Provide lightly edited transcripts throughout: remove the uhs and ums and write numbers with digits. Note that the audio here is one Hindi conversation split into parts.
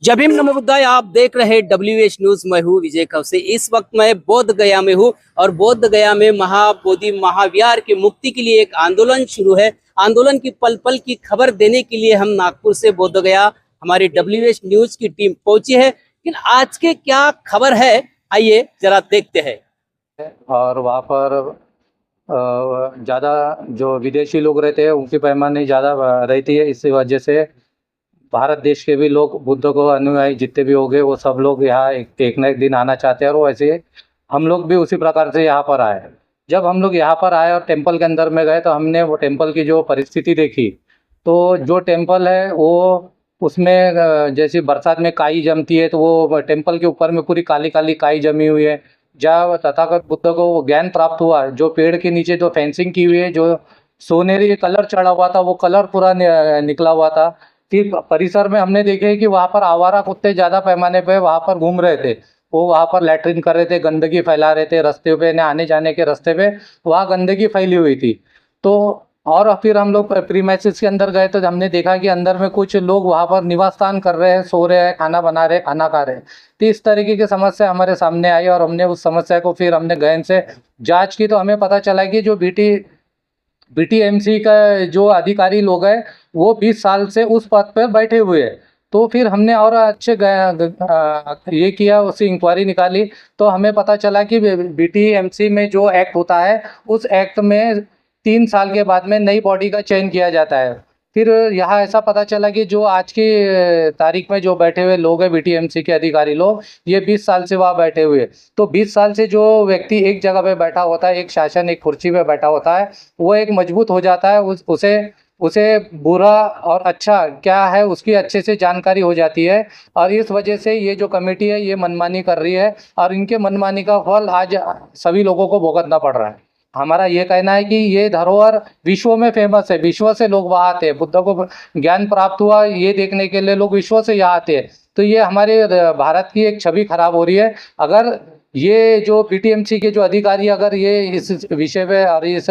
जय भीम नमो बुद्धाय। आप देख रहे WH न्यूज। मैं हूँ विजय कवसे। इस वक्त मैं बोध गया में हूँ और बोध गया में महाबोधि महाविहार की मुक्ति के लिए एक आंदोलन शुरू है। आंदोलन की पल पल की खबर देने के लिए हम नागपुर से बोध गया हमारी WH न्यूज की टीम पहुंची है। लेकिन आज के क्या खबर है, आइए जरा देखते हैं। और वहाँ पर ज़्यादा जो विदेशी लोग रहते हैं उनकी पैमाने ज़्यादा रहती है। इसी वजह से भारत देश के भी लोग बुद्ध को अनुयायी जितने भी हो गए वो सब लोग यहाँ एक ना एक दिन आना चाहते हैं। और वैसे हम लोग भी उसी प्रकार से यहाँ पर आए। जब हम लोग यहाँ पर आए और टेम्पल के अंदर में गए तो हमने वो टेम्पल की जो परिस्थिति देखी। तो जो टेम्पल है वो उसमें जैसे बरसात में काई जमती है तो वो टेम्पल के ऊपर में पूरी काली काली काई जमी हुई है। जहाँ तथागत बुद्ध को वो ज्ञान प्राप्त हुआ, जो पेड़ के नीचे जो फेंसिंग की हुई है, जो सोनेरी कलर चढ़ा हुआ था वो कलर पूरा निकला हुआ था। फिर परिसर में हमने देखे कि वहाँ पर आवारा कुत्ते ज़्यादा पैमाने पे वहाँ पर घूम रहे थे। वो वहाँ पर लैट्रिन कर रहे थे, गंदगी फैला रहे थे रास्ते पे, न आने जाने के रास्ते पे वहाँ गंदगी फैली हुई थी। तो और फिर हम लोग प्रीमाइसेस के अंदर गए तो हमने देखा कि अंदर में कुछ लोग वहाँ पर निवास स्थान कर रहे हैं, सो रहे हैं, खाना बना रहे हैं, खाना खा रहे हैं। तो इस तरीके की समस्या हमारे सामने आई और हमने उस समस्या को फिर हमने गहन से जांच की। तो हमें पता चला कि जो BTMC का जो अधिकारी लोग हैं वो 20 साल से उस पद पर बैठे हुए हैं। तो फिर हमने और अच्छे ये किया, उससे इंक्वायरी निकाली। तो हमें पता चला कि BTMC में जो एक्ट होता है उस एक्ट में 3 साल के बाद में नई बॉडी का चयन किया जाता है। फिर यहाँ ऐसा पता चला कि जो आज की तारीख में जो बैठे हुए लोग हैं BTMC के अधिकारी लोग, ये 20 साल से वहाँ बैठे हुए। तो 20 साल से जो व्यक्ति एक जगह पे बैठा होता है, एक शासन एक कुर्सी पे बैठा होता है, वो एक मजबूत हो जाता है। उसे उसे बुरा और अच्छा क्या है उसकी अच्छे से जानकारी हो जाती है। और इस वजह से ये जो कमेटी है ये मनमानी कर रही है और इनके मनमानी का फल आज सभी लोगों को भुगतना पड़ रहा है। हमारा ये कहना है कि ये धरोहर विश्व में फेमस है, विश्व से लोग वहाँ आते हैं, बुद्ध को ज्ञान प्राप्त हुआ ये देखने के लिए लोग विश्व से यहाँ आते हैं। तो ये हमारे भारत की एक छवि खराब हो रही है। अगर ये जो BTMC के जो अधिकारी अगर ये इस विषय पे और इस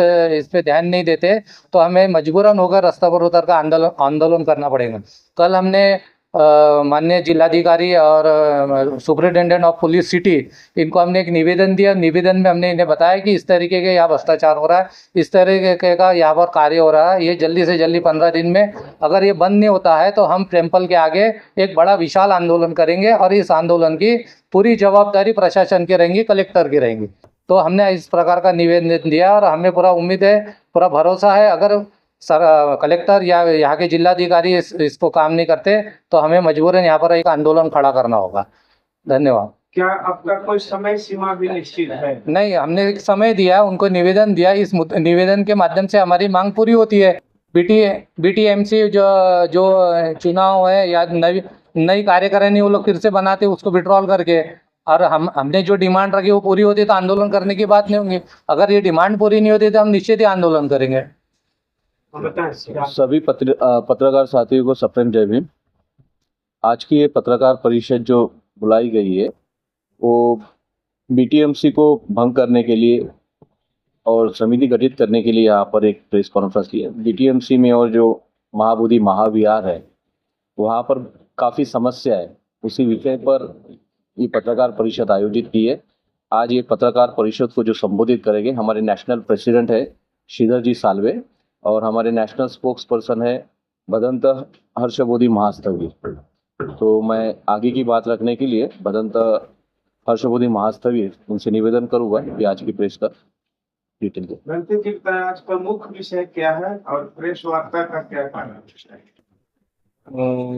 पे ध्यान नहीं देते तो हमें मजबूरन होकर रास्ता पर उतर कर आंदोलन करना पड़ेगा। कल हमने माननीय जिलाधिकारी और सुपरिटेंडेंट ऑफ पुलिस सिटी, इनको हमने एक निवेदन दिया। निवेदन में हमने इन्हें बताया कि इस तरीके के यहाँ भ्रष्टाचार हो रहा है, इस तरीके का यहाँ पर कार्य हो रहा है। ये जल्दी से जल्दी 15 दिन में अगर ये बंद नहीं होता है तो हम टेम्पल के आगे एक बड़ा विशाल आंदोलन करेंगे और इस आंदोलन की पूरी जवाबदारी प्रशासन की रहेंगी, कलेक्टर की रहेंगी। तो हमने इस प्रकार का निवेदन दिया और हमें पूरा उम्मीद है, पूरा भरोसा है, अगर कलेक्टर या यहाँ के जिलाधिकारी इसको काम नहीं करते तो हमें मजबूरन यहाँ पर एक आंदोलन खड़ा करना होगा। धन्यवाद। क्या आपका कोई समय सीमा भी निश्चित है? नहीं, हमने एक समय दिया, उनको निवेदन दिया। इस निवेदन के माध्यम से हमारी मांग पूरी होती है। BTMC जो जो चुनाव है या नई कार्यकारिणी वो लोग फिर से बनाते उसको विड्रॉल करके, और हमने जो डिमांड रखी वो पूरी होती तो आंदोलन करने की बात नहीं होगी। अगर ये डिमांड पूरी नहीं होती तो हम निश्चित ही आंदोलन करेंगे। सभी पत्रकार साथियों को सप्रेम जय भीम। आज की ये पत्रकार परिषद जो बुलाई गई है वो BTMC को भंग करने के लिए और समिति गठित करने के लिए यहाँ पर एक प्रेस कॉन्फ्रेंस की है। BTMC में और जो महाबोधि महाविहार है वहाँ पर काफ़ी समस्या है, उसी विषय पर ये पत्रकार परिषद आयोजित की है। आज ये पत्रकार परिषद को जो संबोधित करेंगे हमारे नेशनल प्रेसिडेंट है श्रीधर जी साल्वे और हमारे नेशनल स्पोक्स पर्सन है भदंत हर्षबोधि महास्थवी। तो मैं आगे की बात रखने के लिए भदंत हर्षबोधि महास्थवी उनसे निवेदन करूंगा कि आज की प्रेस का डिटेल दे। आज प्रमुख विषय क्या है और प्रेस वार्ता का क्या कारण है?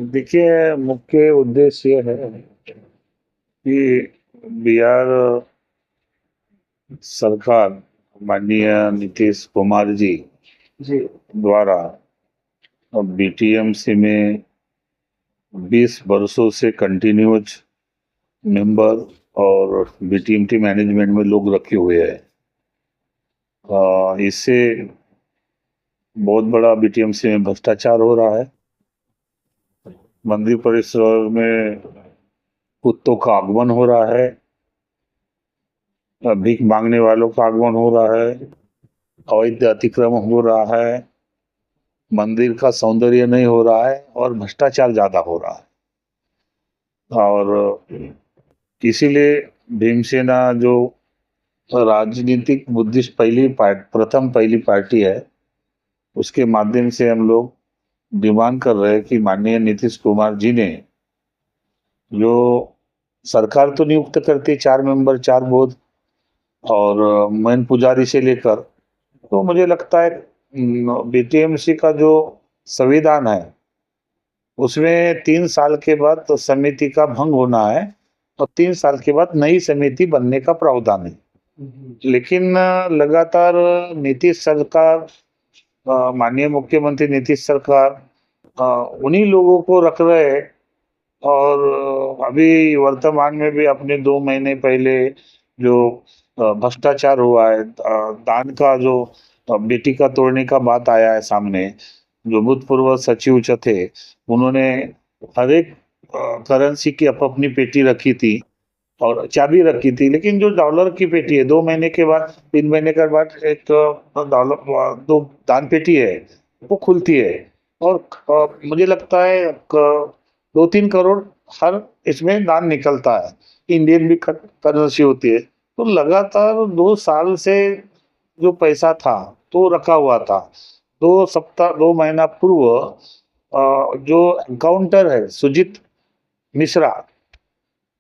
देखिए, मुख्य उद्देश्य ये है कि बिहार सरकार माननीय नीतीश कुमार जी द्वारा BTMC में 20 वर्षों से कंटिन्यूस मेंबर और BTMC मैनेजमेंट में लोग रखे हुए हैं। इससे बहुत बड़ा BTMC में भ्रष्टाचार हो रहा है। मंदिर परिसर में कुत्तों का आगमन हो रहा है, भीख मांगने वालों का आगमन हो रहा है, अवैध अतिक्रमण हो रहा है, मंदिर का सौंदर्य नहीं हो रहा है और भ्रष्टाचार ज़्यादा हो रहा है। और इसीलिए भीमसेना जो राजनीतिक बुद्धिस्ट प्रथम पहली पार्टी है, उसके माध्यम से हम लोग डिमांड कर रहे हैं कि माननीय नीतीश कुमार जी ने जो सरकार तो नियुक्त करती 4 मेंबर 4 बोर्ड और मैन पुजारी से लेकर, तो मुझे लगता है बीटीएमसी का जो संविधान है उसमें 3 साल के बाद तो समिति का भंग होना है और 3 साल के बाद नई समिति बनने का प्रावधान है। लेकिन लगातार नीतीश सरकार, माननीय मुख्यमंत्री नीतीश सरकार उन्हीं लोगों को रख रहे हैं और अभी वर्तमान में भी अपने 2 महीने पहले जो भ्रष्टाचार हुआ है, दान का जो बेटी का तोड़ने का बात आया है सामने, जो भूतपूर्व सचिव थे उन्होंने हर एक करेंसी की अपनी पेटी रखी थी और चाबी रखी थी, लेकिन जो डॉलर की पेटी है 2 महीने के बाद 3 महीने के बाद एक डॉलर 2 दान पेटी है वो खुलती है और मुझे लगता है 2-3 करोड़ हर इसमें दान निकलता है, इंडियन भी करेंसी होती है। तो लगातार 2 साल से जो पैसा था तो रखा हुआ था। 2 महीना पूर्व जो काउंटर है सुजीत मिश्रा,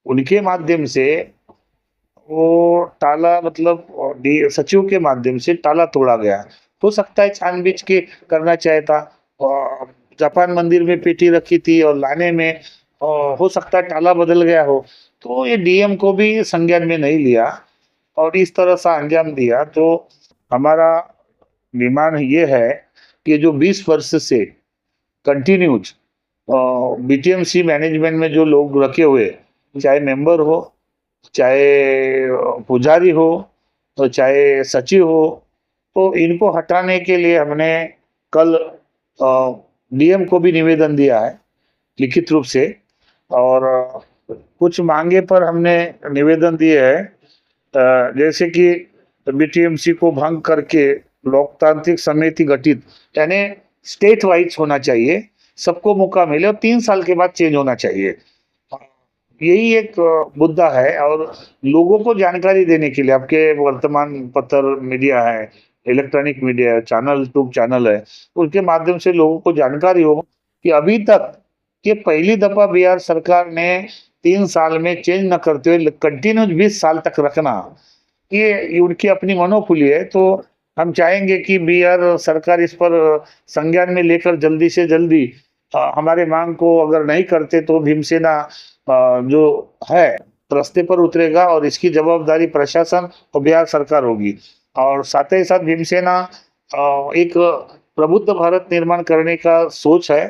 उनके माध्यम से वो ताला मतलब सचिव के माध्यम से ताला तोड़ा गया। हो सकता है छानबीन के करना चाहिए था। जापान मंदिर में पेटी रखी थी और लाने में हो सकता है ताला बदल गया हो, तो ये डीएम को भी संज्ञान में नहीं लिया और इस तरह से अंजाम दिया। तो हमारा डिमांड ये है कि जो 20 वर्ष से कंटिन्यूज बीटीएमसी मैनेजमेंट में जो लोग रखे हुए, चाहे मेंबर हो, चाहे पुजारी हो, तो चाहे सचिव हो, तो इनको हटाने के लिए हमने कल डीएम को भी निवेदन दिया है लिखित रूप से और कुछ मांगे पर हमने निवेदन दिए हैं, जैसे कि बीटीएमसी को भंग करके लोकतांत्रिक समिति गठित, यानी स्टेट वाइज होना चाहिए, सबको मौका मिले और 3 साल के बाद चेंज होना चाहिए। यही एक मुद्दा है और लोगों को जानकारी देने के लिए आपके वर्तमान पत्र मीडिया है, इलेक्ट्रॉनिक मीडिया है, चैनल यूट्यूब चैनल है, उसके माध्यम से लोगों को जानकारी हो कि अभी तक ये पहली दफा बिहार सरकार ने 3 साल में चेंज न करते हुए कंटिन्यूज 20 साल तक रखना, ये उनकी अपनी मनोखुली है। तो हम चाहेंगे कि बिहार सरकार इस पर संज्ञान में लेकर जल्दी से जल्दी हमारे मांग को अगर नहीं करते तो भीमसेना जो है रास्ते पर उतरेगा और इसकी जवाबदारी प्रशासन और बिहार सरकार होगी। और साथ ही साथ भीमसेना एक प्रबुद्ध भारत निर्माण करने का सोच है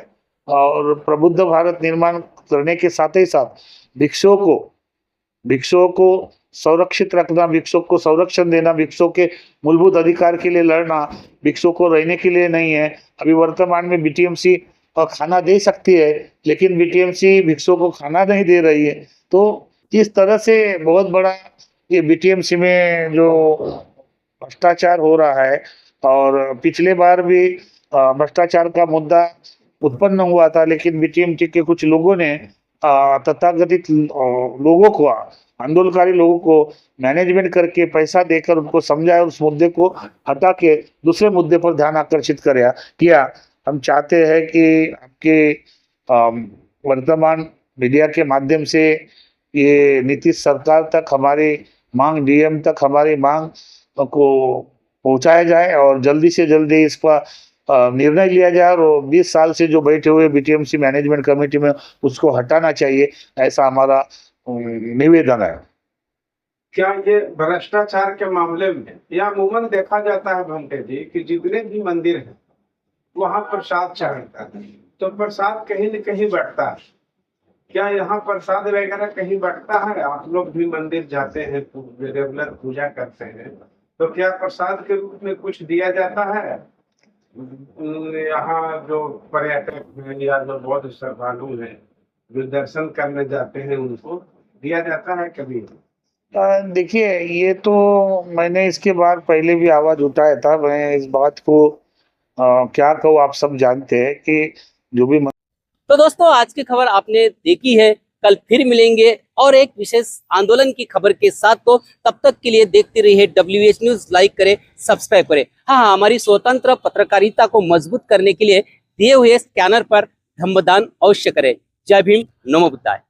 और प्रबुद्ध भारत निर्माण करने के साथ ही साथ भिक्षुओं को संरक्षित रखना, भिक्षुओं को संरक्षण देना, भिक्षुओं के मूलभूत अधिकार के लिए लड़ना, भिक्षुओं को रहने के लिए नहीं है। अभी वर्तमान में बीटीएमसी खाना दे सकती है लेकिन बीटीएमसी भिक्षुओं को खाना नहीं दे रही है। तो इस तरह से बहुत बड़ा ये बीटीएमसी में जो भ्रष्टाचार हो रहा है और पिछले बार भी भ्रष्टाचार का मुद्दा उत्पन्न हुआ था, लेकिन बीटीएमसी के कुछ लोगों ने तथाकथित लोगों को, आंदोलनकारी लोगों को मैनेजमेंट करके पैसा देकर उनको समझाया, उस मुद्दे को हटा के दूसरे मुद्दे पर ध्यान आकर्षित किया। हम चाहते हैं कि आपके वर्तमान मीडिया के माध्यम से ये नीतीश सरकार तक हमारी मांग, डीएम तक हमारी मांग को पहुंचाया जाए और जल्दी से जल्दी इस पर निर्णय लिया जाए और 20 साल से जो बैठे हुए बीटीएमसी मैनेजमेंट कमेटी में उसको हटाना चाहिए, ऐसा हमारा निवेदन है। क्या ये भ्रष्टाचार के मामले में या अमूमन देखा जाता है भंटे जी कि जितने भी मंदिर हैं वहाँ प्रसाद चढ़ता है तो प्रसाद कहीं न कहीं बंटता है, क्या यहाँ प्रसाद वगैरह कहीं बंटता है? आप लोग भी मंदिर जाते हैं, रेगुलर पूजा करते हैं, तो क्या प्रसाद के रूप में कुछ दिया जाता है? यहाँ जो पर्यटक हैं या जो बौद्ध श्रद्धालु हैं जो दर्शन करने जाते हैं उनको दिया जाता है कभी? देखिए, ये तो मैंने इसके बाद पहले भी आवाज उठाया था। मैं इस बात को क्या कहूँ, आप सब जानते हैं कि जो भी तो दोस्तों आज की खबर आपने देखी है कल फिर मिलेंगे और एक विशेष आंदोलन की खबर के साथ। तो तब तक के लिए देखते रहिए WH न्यूज, लाइक करें, सब्सक्राइब करें। हाँ, हमारी स्वतंत्र पत्रकारिता को मजबूत करने के लिए दिए हुए स्कैनर पर धम्मदान अवश्य करें। जय भीम, नमो बुद्धाय।